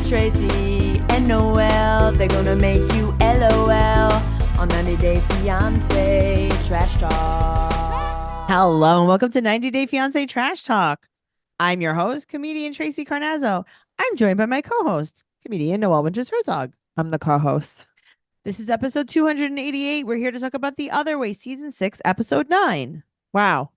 It's Tracey and Noelle. They're gonna make you LOL on 90 Day Fiancé Trash Talk. Hello and welcome to 90 Day Fiancé Trash Talk. I'm your host, comedian Tracey Carnazzo. I'm joined by my co-host, comedian Noelle Herzog. I'm the co-host. This is episode 288. We're here to talk about The Other Way, season 6, episode 9. Wow.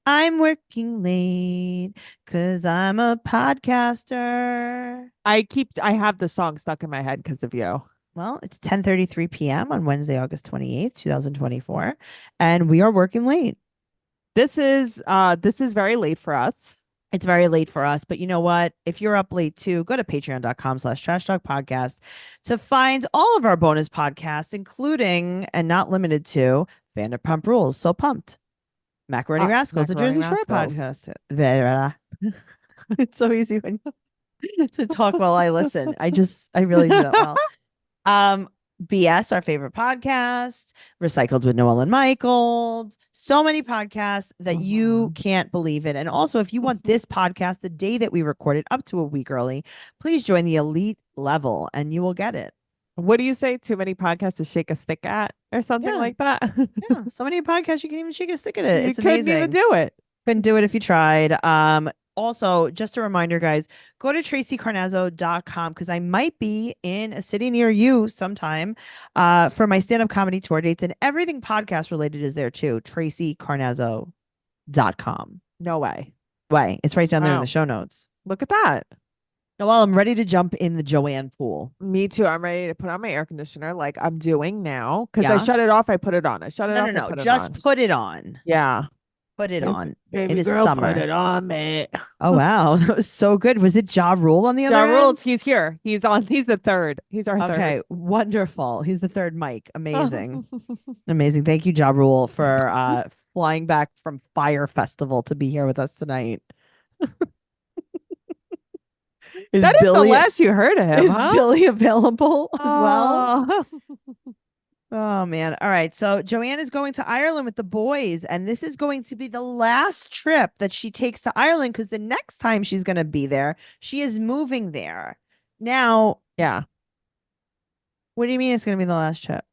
I'm working late because I'm a podcaster. I have the song stuck in my head because of you. Well, it's 10:33 p.m. on Wednesday, August 28th, 2024, and we are working late. This is very late for us. It's very late for us, but you know what? If you're up late too, go to patreon.com/trash talk podcast to find all of our bonus podcasts, including and not limited to Vanderpump Rules. So pumped. Macaroni Rascals, the Jersey Shore podcast. It's so easy when to talk while I listen. I really do that well. BS, our favorite podcast, Recycled with Noelle and Michael. So many podcasts that you can't believe it. And also, if you want this podcast the day that we recorded up to a week early, please join the elite level and you will get it. What do you say? Too many podcasts to shake a stick at or something like that? Yeah. So many podcasts you can even shake a stick at it. It's amazing. Couldn't even do it. Couldn't do it if you tried. Also, just a reminder, guys, go to traceycarnazzo.com because I might be in a city near you sometime for my stand-up comedy tour dates, and everything podcast related is there too. traceycarnazzo.com. No way. It's right down there in the show notes. Look at that. Noelle, I'm ready to jump in the Joanne pool. Me too. I'm ready to put on my air conditioner like I'm doing now because I shut it off. I put it on. I shut it off. No. Just put it on. Yeah. Put it on. Baby it is girl, summer. Put it on, mate. Oh wow, that was so good. Was it Ja Rule on the other end? Ja Rule's, he's here. He's on. He's the third. He's our third. Okay, wonderful. He's the third mic. Amazing, amazing. Thank you, Ja Rule, for flying back from Fire Festival to be here with us tonight. That is the last you heard of him. Is Billy available as well? Oh. Oh, man. All right. So Joanne is going to Ireland with the boys, and this is going to be the last trip that she takes to Ireland because the next time she's going to be there, she is moving there. Now, yeah. What do you mean it's going to be the last trip?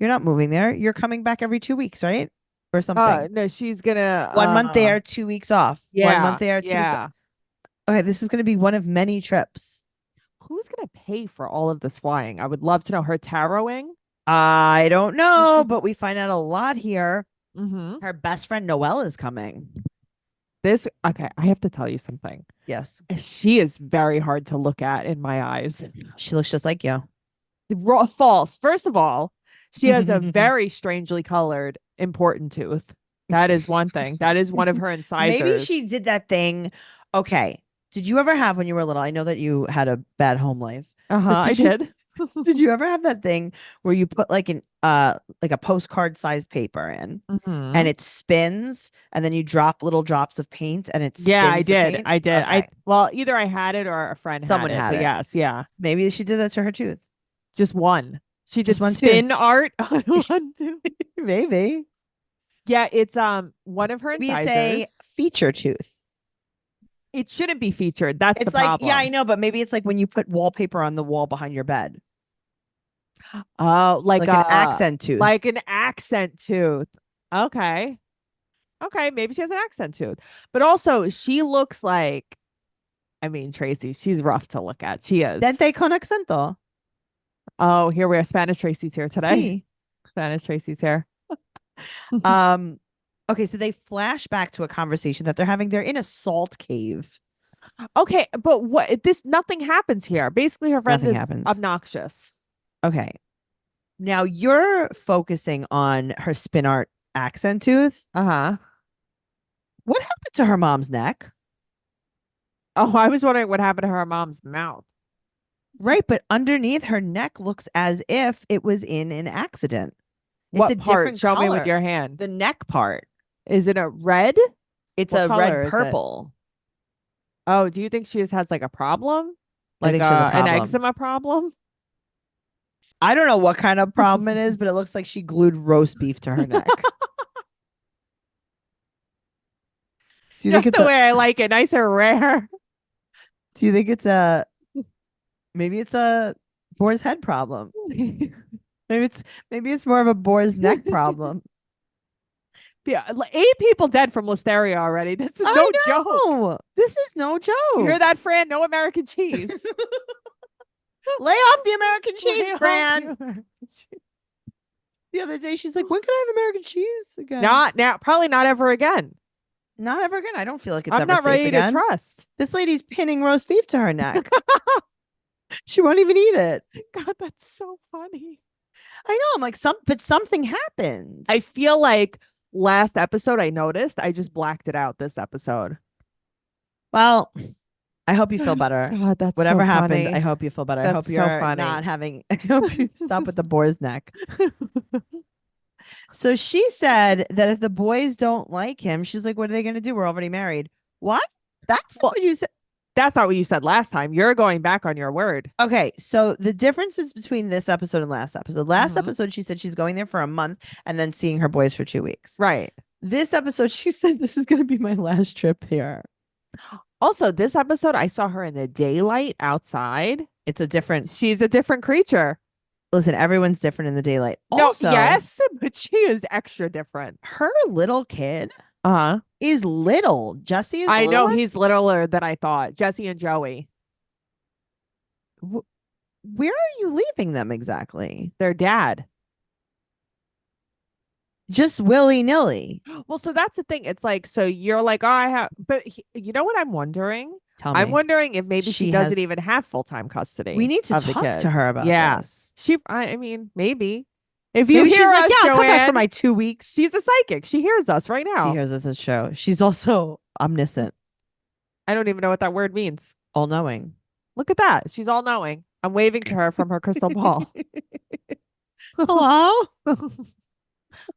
You're not moving there. You're coming back every 2 weeks, right? Or something. No, she's going to... 1 month there, 2 weeks off. Yeah. 1 month there, 2 weeks off. Okay, this is going to be one of many trips. Who's going to pay for all of this flying? I would love to know. Her tarrowing? I don't know, but we find out a lot here. Mm-hmm. Her best friend Noelle is coming. Okay, I have to tell you something. Yes. She is very hard to look at in my eyes. She looks just like you. False. First of all, she has a very strangely colored important tooth. That is one thing. That is one of her incisors. Maybe she did that thing. Okay. Did you ever have when you were little? I know that you had a bad home life. I did. Did you ever have that thing where you put like a postcard sized paper in and it spins and then you drop little drops of paint and it spins? Yeah, I did. Okay. Either I had it or a friend Someone had it. Yes, yeah. Maybe she did that to her tooth. Just one. She just did spin art on one tooth. Maybe. Yeah, it's one of her incisors. Maybe it's a feature tooth. It shouldn't be featured. That's the problem. problem. Yeah, I know, but maybe it's like when you put wallpaper on the wall behind your bed. Oh, like an accent tooth. Like an accent tooth. Okay. Maybe she has an accent tooth. But also, she looks like, Tracey, she's rough to look at. She is. Dente con accento. Oh, here we are. Spanish Tracey's here today. Sí. Spanish Tracey's here. Okay, so they flash back to a conversation that they're having. They're in a salt cave. Okay, but nothing happens here. Basically, her friend is obnoxious. Okay. Now you're focusing on her spin art accent tooth. Uh-huh. What happened to her mom's neck? Oh, I was wondering what happened to her mom's mouth. Right, but underneath her neck looks as if it was in an accident. What it's a part? different Show color. me with your hand. The neck part. Is it a red? It's what a red purple. Oh, do you think she just has like a problem? I think she has a problem. An eczema problem? I don't know what kind of problem it is, but it looks like she glued roast beef to her neck. Do you think it's the way I like it, nice and rare? Do you think it's a Maybe it's a boar's head problem. Maybe it's more of a boar's neck problem. Yeah, 8 people dead from listeria already. This is no joke. No, this is no joke. You hear that, Fran? No American cheese. Lay off the American Lay cheese, off Fran. the American cheese. The other day, she's like, "When can I have American cheese again?" Not now. Probably not ever again. Not ever again. I don't feel like it's I'm ever not safe ready again. to trust. This lady's pinning roast beef to her neck. She won't even eat it. God, that's so funny. I know. I'm like, but something happened. I feel like last episode I noticed. I just blacked it out this episode. Well, I hope you feel better. God, that's Whatever so happened, funny. I hope you feel better. I That's hope so you're funny. not having. I hope you stop with the boar's neck. So she said that if the boys don't like him, she's like, "What are they going to do? We're already married." What? That's not what you said. That's not what you said last time. You're going back on your word. Okay, so the differences between this episode and last episode. Last Mhm. episode, she said she's going there for a month and then seeing her boys for 2 weeks. Right. This episode, she said this is going to be my last trip here. Also, this episode, I saw her in the daylight outside. It's a different. She's a different creature. Listen, everyone's different in the daylight. No, Also, yes, but she is extra different. her little kid Uh-huh. is little. Jesse is. I the know little one? he's littler than I thought. Jesse and Joey. Where are you leaving them exactly? Their dad. Just willy nilly. Well, so that's the thing. It's like, so you're like, oh, I have, but you know what I'm wondering? Tell me. I'm wondering if maybe she She doesn't has- even have full-time custody. We need to of the talk to kids. her about this. I mean, maybe. If you Maybe hear she's like, us, "Yeah, I'll come back for Joanne, my 2 weeks." she's a psychic. She hears us right now. She hears us a show. She's also omniscient, I don't even know what that word means. all knowing. Look at that. She's all knowing. I'm waving to her from her crystal ball. Hello.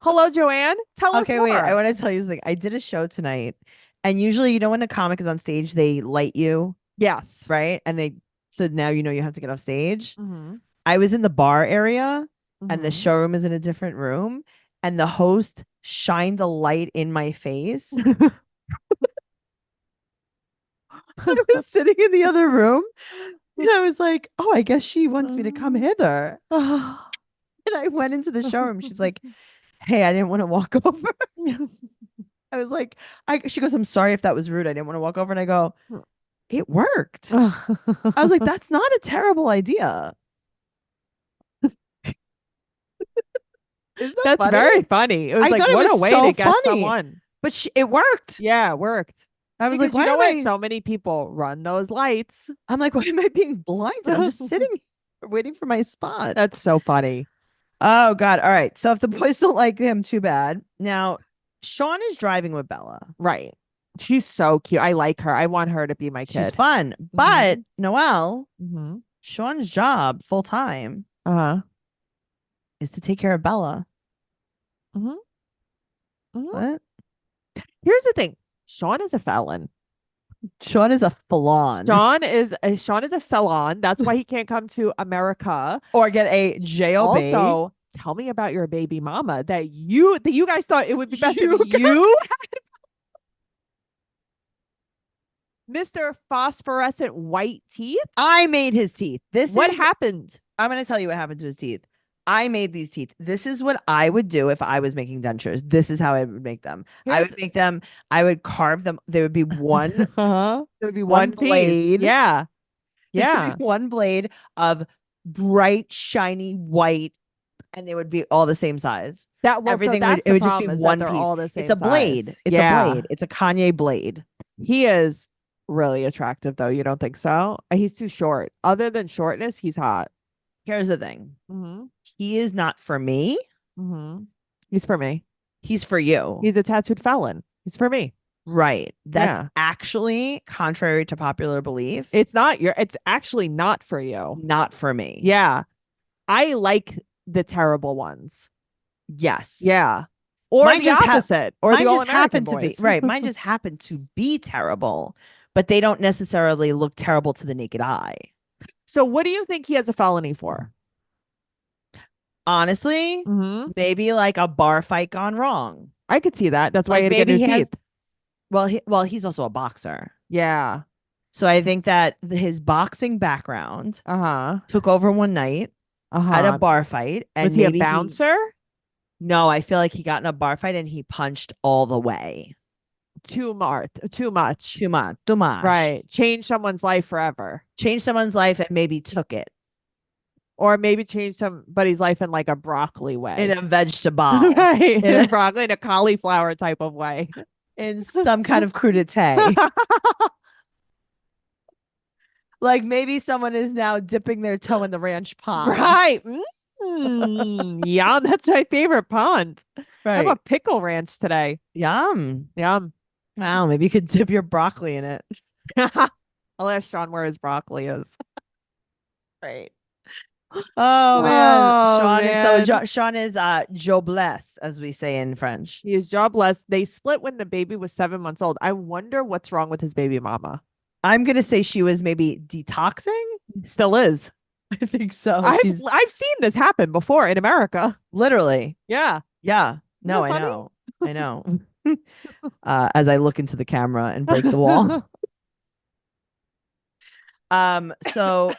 Hello, Joanne. Tell us Okay, more. wait. I want to tell you something. I did a show tonight, and usually, when a comic is on stage, they light you, Yes. right? And so now you have to get off stage. Mm-hmm. I was in the bar area, and the Mhm. showroom is in a different room, and the host shined a light in my face. I was sitting in the other room, and I was like, "Oh, I guess she wants me to come hither." And I went into the showroom. She's like, "Hey, I didn't want to walk over." I was like, she goes, "I'm sorry if that was rude. I didn't want to walk over." And I go, "It worked." I was like, "That's not a terrible idea." Isn't that That's funny? very funny. It was I like, thought it what a was way so to get funny. someone. But it worked. Yeah, it worked. I was Because like, you know "Why what? am I?" So many people run those lights. I'm like, "Why am I being blinded? I'm just sitting here waiting for my spot." That's so funny. Oh God! All right. So if the boys don't like him, too bad. Now, Sean is driving with Bella. Right. She's so cute. I like her. I want her to be my kid. She's fun, but Noelle, Mm-hmm. Sean's job full time Uh-huh. is to take care of Bella. Mhm. Mhm. What? Here's the thing. Sean is a felon. Sean is a felon. Sean is a felon. That's why he can't come to America. Or get a job. Also, tell me about your baby mama that you guys thought it would be best You if you Mr. Phosphorescent white teeth. I made his teeth. What happened? I'm going to tell you what happened to his teeth. I made these teeth. This is what I would do if I was making dentures. This is how I would make them. I would make them. I would carve them. There would be one. Uh-huh. There would be One one piece. blade. Yeah. There would Yeah. be one blade of bright, shiny white, and they would be all the same size. Everything would. That's It would the just be problem, is that one they're piece. all the same It's a blade. size. It's Yeah. a blade. It's a Kanye blade. He is really attractive, though. You don't think so? He's too short. Other than shortness, he's hot. Here's the thing. Mm-hmm. He is not for me. Mm-hmm. He's for me. He's for you. He's a tattooed felon. He's for me. Right. That's Yeah. actually contrary to popular belief. It's actually not for you. Not for me. Yeah. I like the terrible ones. Yes. Yeah. Or Mine the just opposite. Or Mine the just all-American happened to be boys. right. Mine just happened to be terrible, but they don't necessarily look terrible to the naked eye. So what do you think he has a felony for? Honestly, Mm-hmm. maybe like a bar fight gone wrong. I could see that. That's why Like, he had to get maybe new he has- teeth. Well, he's also a boxer. Yeah. So I think that his boxing background Uh-huh. took over one night at a Uh-huh. bar fight, and Was he a maybe bouncer? no, I feel like he got in a bar fight and he punched all the way. Too much. Too much. Too much. Right. Change someone's life forever. Changed someone's life and maybe took it Or maybe change somebody's life in like a broccoli way. in a vegetable, right. in In a- a broccoli in a cauliflower type of way. in some kind of crudité. Like maybe someone is now dipping their toe in the ranch pond. right. Yum. That's my favorite pond. I have Right. a pickle ranch today. Yum. Yum. Wow. Maybe you could dip your broccoli in it. I'll ask Sean where his broccoli is. Right. Oh man. Oh, Sean man. is Sean is jobless, as we say in French. He is jobless. They split when the baby was 7 months old. I wonder what's wrong with his baby mama. I'm gonna say she was maybe detoxing. Still is. I think so. I've She's seen this happen before in America. literally. Yeah. Yeah. No, Isn't I that know. I know. As I look into the camera and break the wall. So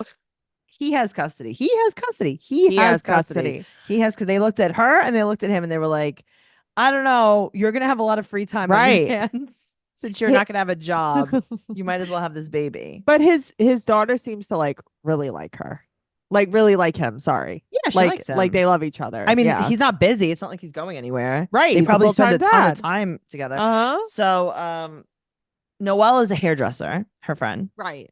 he has custody. He has custody. He has custody. He has, because they looked at her and they looked at him and they were like, I don't know, you're gonna have a lot of free time on your Right. hands since you're not gonna have a job. You might as well have this baby. But his daughter seems to like really like her. Like really like him, sorry. Yeah, she Like likes him. like they love each other. I mean, yeah. he's not busy. It's not like he's going anywhere. Right. They he's a probably spend a full-time ton dad. of time together. Uh-huh. So Noelle is a hairdresser, her friend. Right.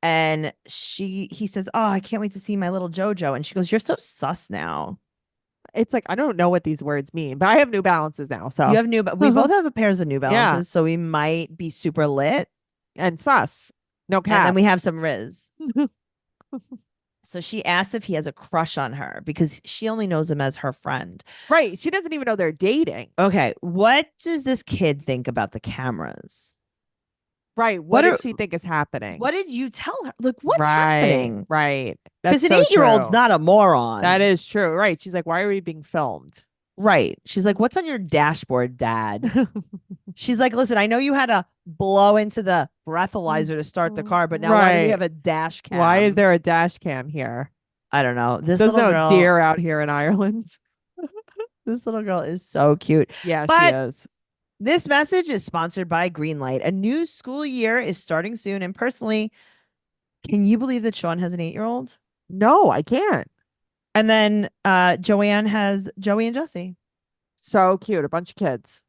And he says, oh, I can't wait to see my little JoJo. And she goes, you're so sus now. It's like I don't know what these words mean, but I have New Balances now. So You have we both have a pairs of New Balances, Yeah. so we might be super lit. and sus. No cap. And then we have some Riz. So she asks if he has a crush on her because she only knows him as her friend. Right. She doesn't even know they're dating. Okay, what does this kid think about the cameras? Right. What What are- does she think is happening? What did you tell her? Like, what's right, happening? Right. That's Because an so 8-year-old's true. not a moron. That is true. Right. She's like, why are we being filmed? Right. She's like, what's on your dashboard, Dad? She's like, listen, I know you had to blow into the breathalyzer to start the car, but now why do we Right. have a dash cam? Why is there a dash cam here? I don't know. This There's little no girl, deer out here in Ireland. this little girl is so cute. Yeah, But- she is. This message is sponsored by Greenlight. A new school year is starting soon. And personally, can you believe that Sean has an 8-year-old? No, I can't. And then Joanne has Joey and Jesse. So cute. A bunch of kids.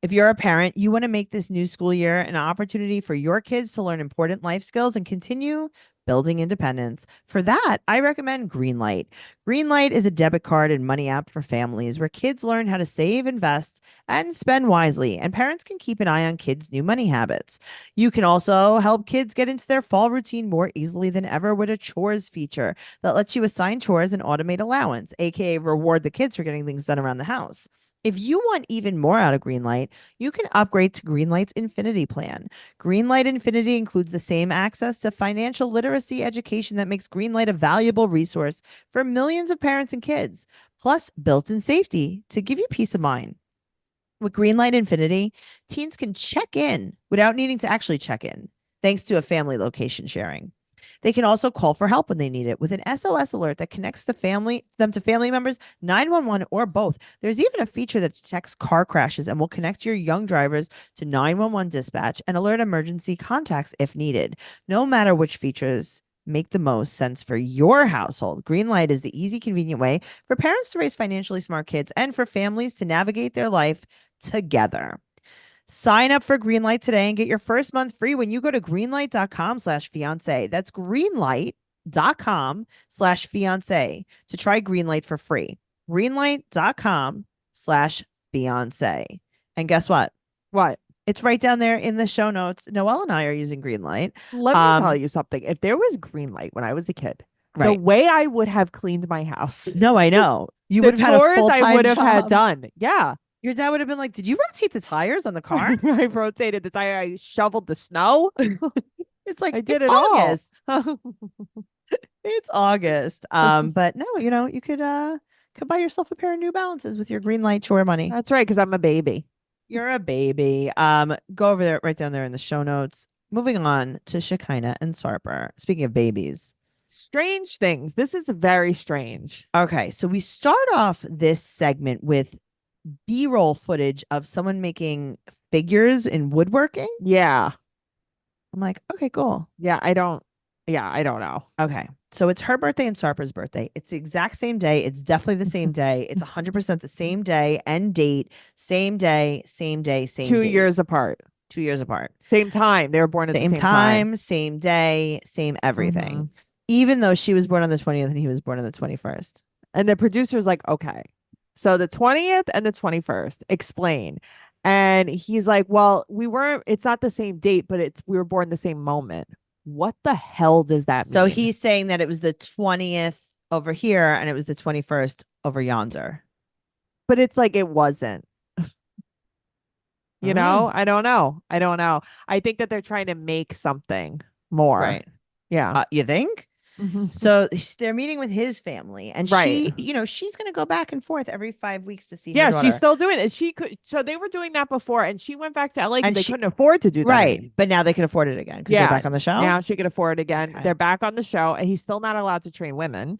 If you're a parent, you want to make this new school year an opportunity for your kids to learn important life skills and continue building independence. For that, I recommend Greenlight. Greenlight is a debit card and money app for families where kids learn how to save, invest, and spend wisely, and parents can keep an eye on kids' new money habits. You can also help kids get into their fall routine more easily than ever with a chores feature that lets you assign chores and automate allowance, aka reward the kids for getting things done around the house. If you want even more out of Greenlight, you can upgrade to Greenlight's Infinity plan. Greenlight Infinity includes the same access to financial literacy education that makes Greenlight a valuable resource for millions of parents and kids, plus built-in safety to give you peace of mind. With Greenlight Infinity, teens can check in without needing to actually check in, thanks to a family location sharing. They can also call for help when they need it with an SOS alert that connects them to family members, 911, or both. There's even a feature that detects car crashes and will connect your young drivers to 911 dispatch and alert emergency contacts if needed. No matter which features make the most sense for your household, Greenlight is the easy, convenient way for parents to raise financially smart kids and for families to navigate their life together. Sign up for Greenlight today and get your first month free when you go to greenlight.com/fiance. That's greenlight.com/fiance to try Greenlight for free. Greenlight.com/fiance. And guess what? What? It's right down there in the show notes. Noelle and I are using Greenlight. Let me tell you something. If there was green light when I was a kid, the Right. way I would have cleaned my house, No, I know. You the would have had a chores full-time I would have had job. done. Yeah. Your dad would have been like, did you rotate the tires on the car? I rotated the tire. I shoveled the snow. It's like, I did it's it all. August. It's August. But no, you could buy yourself a pair of New Balances with your Greenlight chore money. That's right, because I'm a baby. You're a baby. Go over there, right down there in the show notes. moving on to Shekinah and Sarper. Speaking of babies. Strange things. This is very strange. Okay, so we start off this segment with B-roll footage of someone making figures in woodworking. Yeah. I'm like, okay, cool. I don't know. Okay. So it's her birthday and Sarper's birthday. It's the exact same day. It's definitely the same day. It's 100% the same day and date. Same day, same day, same 2 date. years apart. 2 years apart. Same time. They were born at the Same same time. same day, same everything. Mhm. Even though she was born on the 20th and he was born on the 21st. And the producer's like, okay, so the 20th and the 21st, explain. And he's like, well, it's not the same date, but we were born the same moment. What the hell does that mean? So he's saying that it was the 20th over here and it was the 21st over yonder. But it's like it wasn't. You know? I don't know. I think that they're trying to make something more. Right. Yeah. You think? So they're meeting with his family, and Right. she's going to go back and forth every 5 weeks to see her Yeah, daughter. she's still doing it. She could. So they were doing that before, and she went back to LA And because they couldn't afford to do that. Right. anymore. But now they can afford it again because Yeah. they're back on the show. Now she can afford it again. Okay. They're back on the show, and he's still not allowed to train women.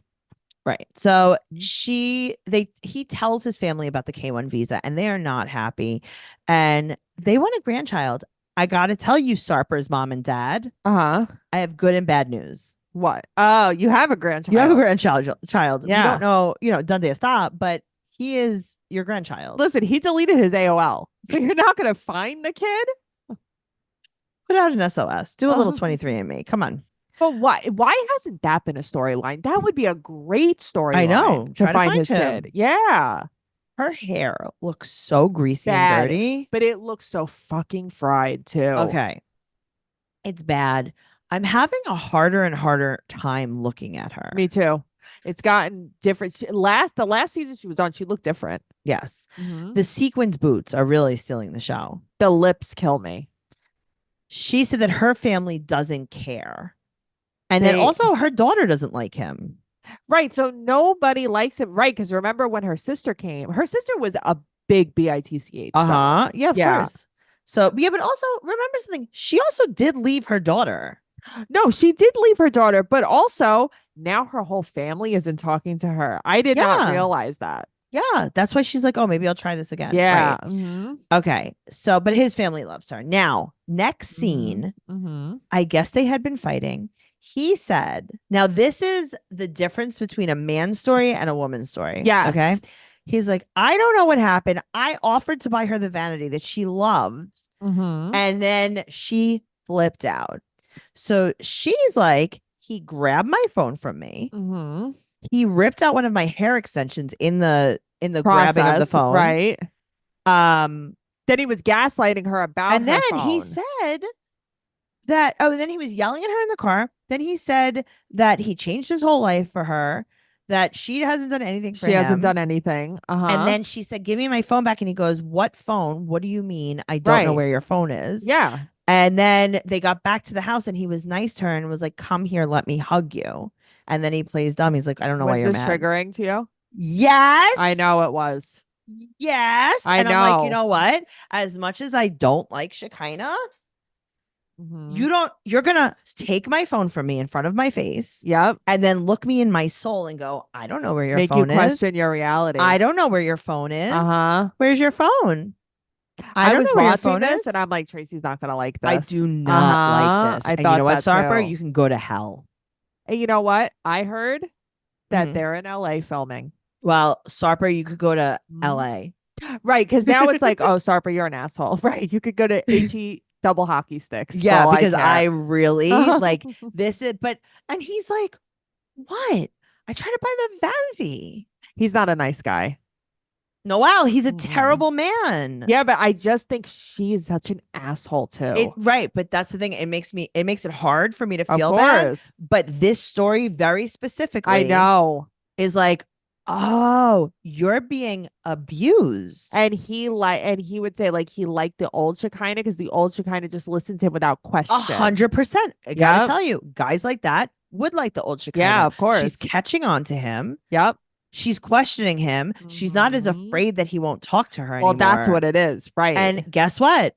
Right. So Mm-hmm. he tells his family about the K1 visa, and they are not happy, and they want a grandchild. I got to tell you, Sarper's mom and dad, I have good and bad news. What? Oh, you have a grandchild. You have a grandchild. Yeah. We don't know, Dundee stop, but he is your grandchild. Listen, he deleted his AOL, so you're not gonna find the kid. Put out an SOS. Do a little 23andMe. Come on. But why? Why hasn't that been a storyline? That would be a great storyline. I know. To Try to find find his him. kid. Yeah. Her hair looks so greasy Bad. and dirty. But it looks so fucking fried too. Okay. It's bad. I'm having a harder and harder time looking at her. Me too. It's gotten different. The last season she was on, she looked different. Yes. The sequins boots are really stealing the show. The lips kill me. She said that her family doesn't care. And then also her daughter doesn't like him. Right. So nobody likes him. Right. Because remember when her sister came, her sister was a big BITCH. Yeah, of course. So, yeah, but also remember something. She also did leave her daughter. No, she did leave her daughter, but also now her whole family isn't talking to her. I did not realize that. Yeah, that's why she's like, oh, maybe I'll try this again. Yeah. Right? Okay. So, but his family loves her. Now, next scene, I guess they had been fighting. He said, now this is the difference between a man's story and a woman's story. Yes. Okay. He's like, I don't know what happened. I offered to buy her the vanity that she loves. And then she flipped out. So she's like, he grabbed my phone from me. He ripped out one of my hair extensions in the grabbing of the phone. Right. Then he was gaslighting her about and then phone. he said that, then he was yelling at her in the car. Then he said that he changed his whole life for her, that she hasn't done anything for him. She hasn't done anything. And then she said, give me my phone back. And he goes, what phone? What do you mean? I don't know where your phone is. Yeah. And then they got back to the house and he was nice to her and was like, come here, let me hug you. And then he plays dumb. He's like, I don't know why you're mad. Was this triggering to you? Yes. I know it was. Yes. I know. I'm like, you know what? As much as I don't like Shekinah, you're going to take my phone from me in front of my face. Yep. And then look me in my soul and go, I don't know where your phone is. Make you question your reality. I don't know where your phone is. Where's your phone? I don't was know where your watching phone this is. and I'm like, Tracy's not going to like this. I do not like this. And you know what, Sarper? You can go to hell. And you know what? I heard that they're in LA filming. Well, Sarper, you could go to LA. Right. Because now it's like, oh, Sarper, you're an asshole. Right. You could go to HE double hockey sticks. Yeah, because I really like this. And he's like, what? I tried to buy the vanity. He's not a nice guy. Noelle, he's a terrible man. Yeah, but I just think she is such an asshole too. Right, but that's the thing. It makes it hard for me to feel bad. But this story very specifically, I know, is like, oh, you're being abused. And he would say like he liked the old Shekinah because the old Shekinah just listened to him without question. 100%. I gotta tell you, guys like that would like the old Shekinah. Yeah, of course. She's catching on to him. Yep. She's questioning him. She's not as afraid that he won't talk to her anymore. Well, that's what it is. Right. And guess what?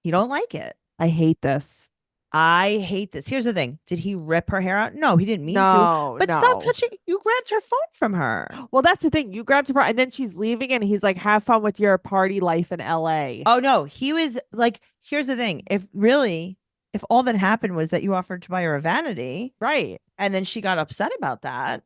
You don't like it. I hate this. I hate this. Here's the thing. Did he rip her hair out? No, he didn't mean to. No, But stop no. touching. You grabbed her phone from her. Well, that's the thing. You grabbed her, and then she's leaving, and he's like, "Have fun with your party life in LA." Oh no, he was like, here's the thing. If all that happened was that you offered to buy her a vanity Right. and then she got upset about that,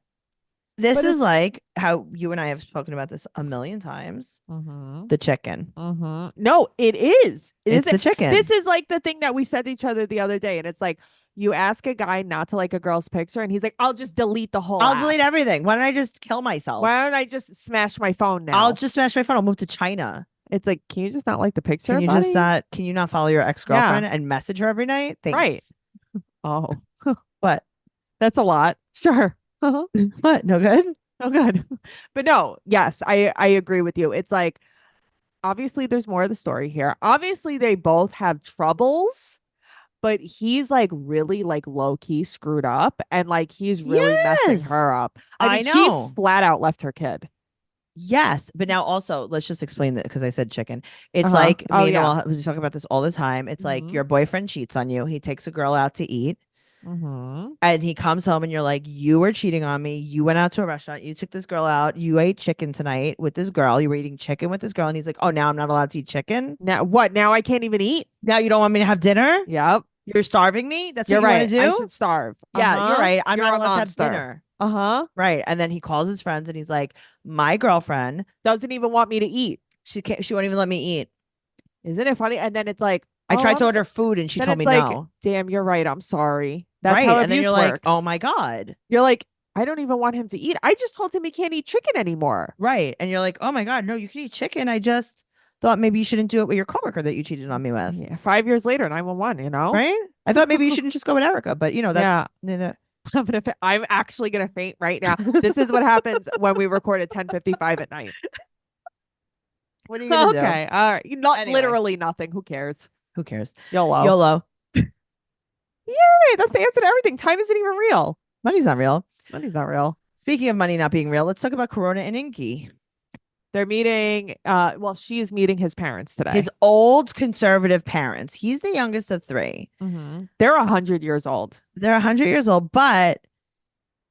this But is it's like how you and I have spoken about this a million times. mm-hmm. The chicken. Mm-hmm. No, it is. It's the chicken. This is like the thing that we said to each other the other day, and it's like you ask a guy not to like a girl's picture, and he's like, "I'll just delete the whole I'll app. delete everything. Why don't I just kill myself? Why don't I just smash my phone now?" I'll just smash my phone. I'll move to China. It's like, can you just not like the picture? Can you buddy? just not? Can you not follow your ex-girlfriend and message her every night? Thanks. Right. Oh, What? that's a lot. Sure. Uh-huh. What? No good. Oh, good. But no, yes, I agree with you. It's like obviously there's more of the story here. Obviously they both have troubles, but he's like really like low key screwed up and like he's really messing Yes. her up. I mean, know. She flat out left her kid. Yes, but now also let's just explain that because I said chicken. It's Uh-huh. like Oh, me and yeah. Noelle we talk about this all the time. It's like Mhm. your boyfriend cheats on you. He takes a girl out to eat, Mm-hmm. and he comes home, and you're like, "You were cheating on me. You went out to a restaurant. You took this girl out. You ate chicken tonight with this girl. You were eating chicken with this girl." And he's like, "Oh, now I'm not allowed to eat chicken. Now what? Now I can't even eat. Now you don't want me to have dinner. Yep. You're starving me. That's You're what you right. want to I do. should starve. Yeah, Uh-huh. you're right. I'm You're not a allowed to have monster. dinner." Uh-huh. Right. And then he calls his friends, and he's like, "My girlfriend, Doesn't even want me to eat. she can't. She won't even let me eat. Isn't it funny? And then it's like, I oh, tried to I'm order food, and she then told me it's like, no." damn, you're right. I'm sorry. That's Right. how And then abuse you're like, works. "Oh my God." You're like, I don't even want him to eat. I just told him he can't eat chicken anymore. Right. And you're like, "Oh my God, no, you can eat chicken. I just thought maybe you shouldn't do it with your coworker that you cheated on me with." Yeah, 5 years later, 911, you know? Right. I thought maybe you shouldn't just go with Erica, but that's I'm actually gonna faint right now. This is what happens when we record at 10:55 at night. What are you gonna do? Okay. All right. Not Anyway. literally nothing. Who cares? Who cares? YOLO. YOLO. Hey, that's the answer to everything. Time isn't even real. Money's not real. Money's not real. Speaking of money not being real, let's talk about Corona and Inky. They're meeting, she's meeting his parents today. His old conservative parents. He's the youngest of three. Mhm. They're 100 years old. They're 100 years old, but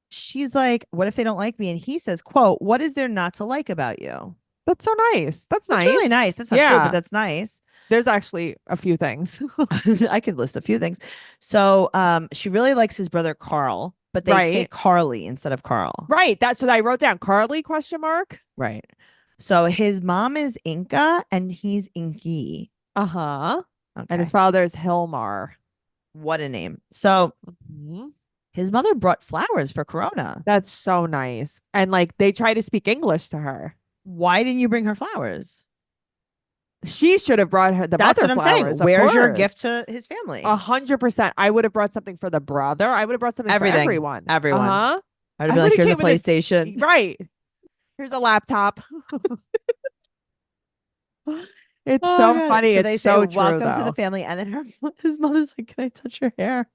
she's like, "What if they don't like me?" And he says, quote, "What is there not to like about you?" That's so nice. That's nice. That's really nice. That's not true, Yeah. but that's nice. There's actually a few things. I could list a few things. So she really likes his brother Carl, but they say Right. Carly instead of Carl. Right. That's what I wrote down. Carly question mark. Right. So his mom is Inca and he's Inky. Uh-huh. Okay. And his father's Hilmar. What a name. So Mhm. his mother brought flowers for Corona. That's so nice. And like they try to speak English to her. Why didn't you bring her flowers? She should have brought her the That's mother what I'm flowers. saying. Where's your course. gift to his family? 100%. I would have brought something for the brother. I would have brought something Everything. for everyone. Everyone. Uh-huh. I'd I be like, would've "Here's a came with PlayStation." Right. Here's a laptop. It's Oh so my God. funny. So It's they so say, true, "Welcome to though. the family." And then his mother's like, "Can I touch your hair?"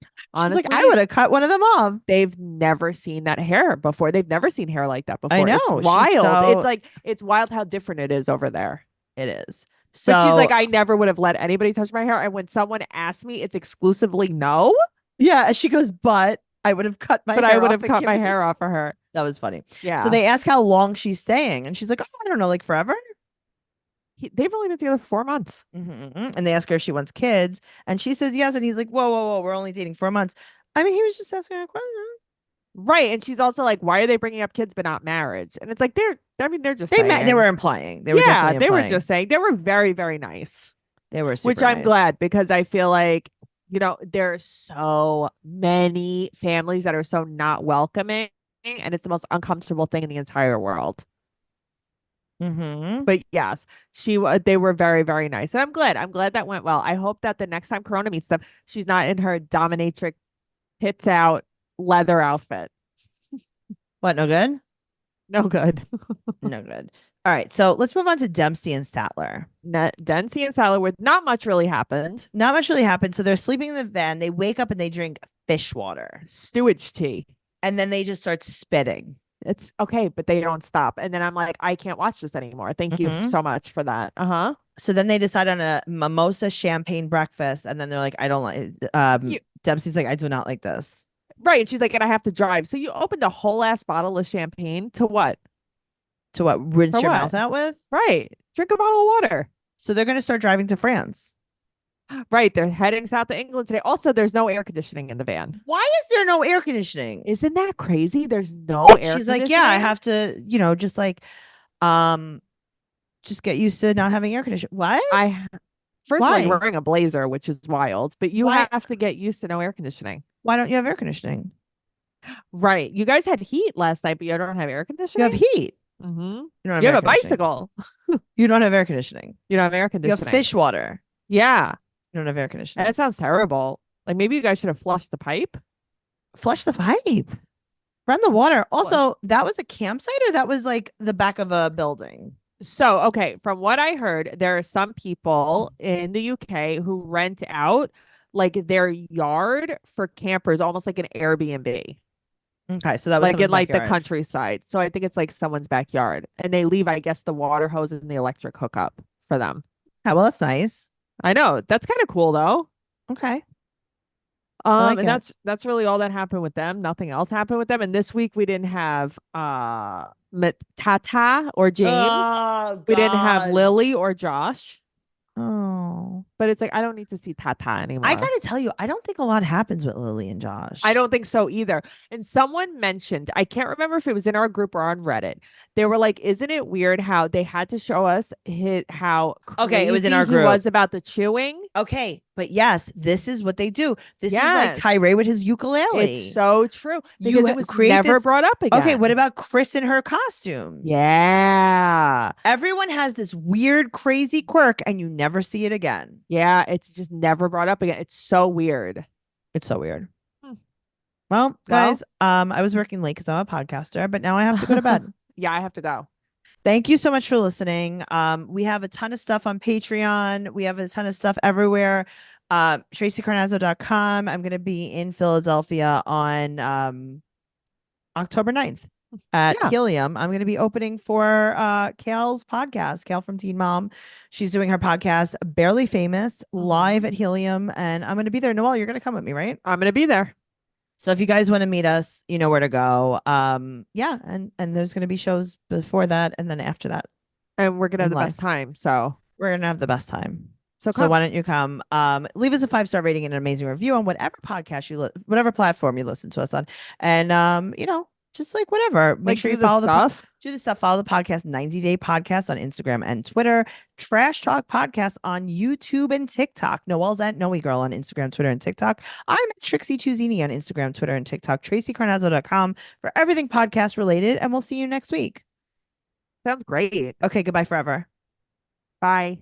She's Honestly, like, "I would have cut one of them off." they've never seen that hair before. They've never seen hair like that before. I know. It's She's wild. so- It's like it's wild how different it is over there. It is. So But she's like, I never would have let anybody touch my hair. And when someone asks me, it's exclusively no. yeah, and she goes, "But I would have cut my But hair I would off have and cut my given you-" hair off for her. That was funny. Yeah. So they ask how long she's staying, and she's like, "Oh, I don't know, like forever." They've only been together for 4 months. And they ask her if she wants kids, and she says yes. And he's like, "Whoa, whoa, whoa, we're only dating 4 months." I mean, he was just asking her a question. Right. And she's also like, why are they bringing up kids but not marriage? And it's like, they're just They saying. were implying. They were yeah, definitely they implying. were just saying. They were very, very nice. They were super Which I'm nice. glad because I feel like, there are so many families that are so not welcoming and it's the most uncomfortable thing in the entire world. Mm-hmm. But yes, they were very, very nice. And I'm glad that went well. I hope that the next time Corona meets them, she's not in her dominatrix tits out leather outfit. What? No good? No good. No good. All right. So let's move on to Dempsey and Statler. Dempsey and Statler with not much really happened. Not much really happened. So they're sleeping in the van. They wake up and they drink fish water. Sewage tea. And then they just start spitting. It's okay, but they don't stop. And then I'm like, I can't watch this anymore. Thank you Mhm. so much for that. Uh-huh. So then they decide on a mimosa champagne breakfast, and then they're like, I don't like. You, Dempsey's like, I do not like this. right. And she's like, and I have to drive. So you opened a whole ass bottle of champagne to what? To what? Rinse For your what? mouth out with? Right. Drink a bottle of water. So they're gonna start driving to France. Right. They're heading south to England today. Also, there's no air conditioning in the van. Why is there no air conditioning? Isn't that crazy? There's no air She's conditioning. like, yeah, I have to, just like, just get used to not having air conditioning. What? First of all, you're Why? wearing a blazer, which is wild, but you Why? have to get used to no air conditioning. Why don't you have air conditioning? Right. You guys had heat last night, but you don't have air You conditioning? have heat. Mm-hmm. You don't have You air have a conditioning. bicycle. You don't have air conditioning. You don't have air You conditioning. have fish water. Yeah. You don't have air conditioning. That sounds terrible. Like maybe you guys should have flushed the pipe. Flush the pipe. Run the water. Also, that was a campsite or that was like the back of a building? So, okay, from what I heard, there are some people in the UK who rent out like their yard for campers, almost like an Airbnb, Okay, so that was like in someone's like the backyard. countryside. So I think it's like someone's backyard, and they leave, I guess, the water hose and the electric hookup for them. Okay, well, that's nice. I know that's kind of cool though. Okay. like And it. that's really all that happened with them. Nothing else happened with them. And this week we didn't have Tata or James. Oh, We didn't have God. Lily or Josh. Oh. But it's like I don't need to see Tata anymore. I gotta tell you, I don't think a lot happens with Lily and Josh. I don't think so either. And someone mentioned, I can't remember if it was in our group or on Reddit. They were like, "Isn't it weird how they had to show us how Okay, it was in crazy our he group. was about the chewing?" Okay, but yes, this is what they do. This is like Yes. Tyree with his ukulele. It's so true You because it was create never this- brought up again. Okay, what about Chris in her costumes? Yeah. Everyone has this weird, crazy quirk, and you never see it again. Yeah, it's just never brought up again. It's so weird. It's so weird. Hmm. Well, guys, I was working late because I'm a podcaster, but now I have to go to bed. Yeah, I have to go. Thank you so much for listening. We have a ton of stuff on Patreon. We have a ton of stuff everywhere. TraceyCarnazzo.com. I'm going to be in Philadelphia on October 9th at Yeah. Helium. I'm going to be opening for Kale's podcast, Kale from Teen Mom. She's doing her podcast, Barely Famous, live at Helium. And I'm going to be there. Noelle, you're going to come with me, right? I'm going to be there. So if you guys want to meet us, you know where to go. Yeah, and there's going to be shows before that and then after that. And we're going to have the Live. best time. So We're going to have the best time. So So why don't you come? Leave us a 5-star rating and an amazing review on whatever podcast whatever platform you listen to us on. And just like whatever. Make like, sure do you follow the stuff. do the stuff. Follow the podcast 90 Day Podcast on Instagram and Twitter. Trash Talk Podcast on YouTube and TikTok. Noelle's at Noe Girl on Instagram, Twitter, and TikTok. I'm at Trixie Chuzini on Instagram, Twitter, and TikTok. TraceyCarnazzo.com for everything podcast related. And we'll see you next week. Sounds great. Okay, goodbye forever. Bye.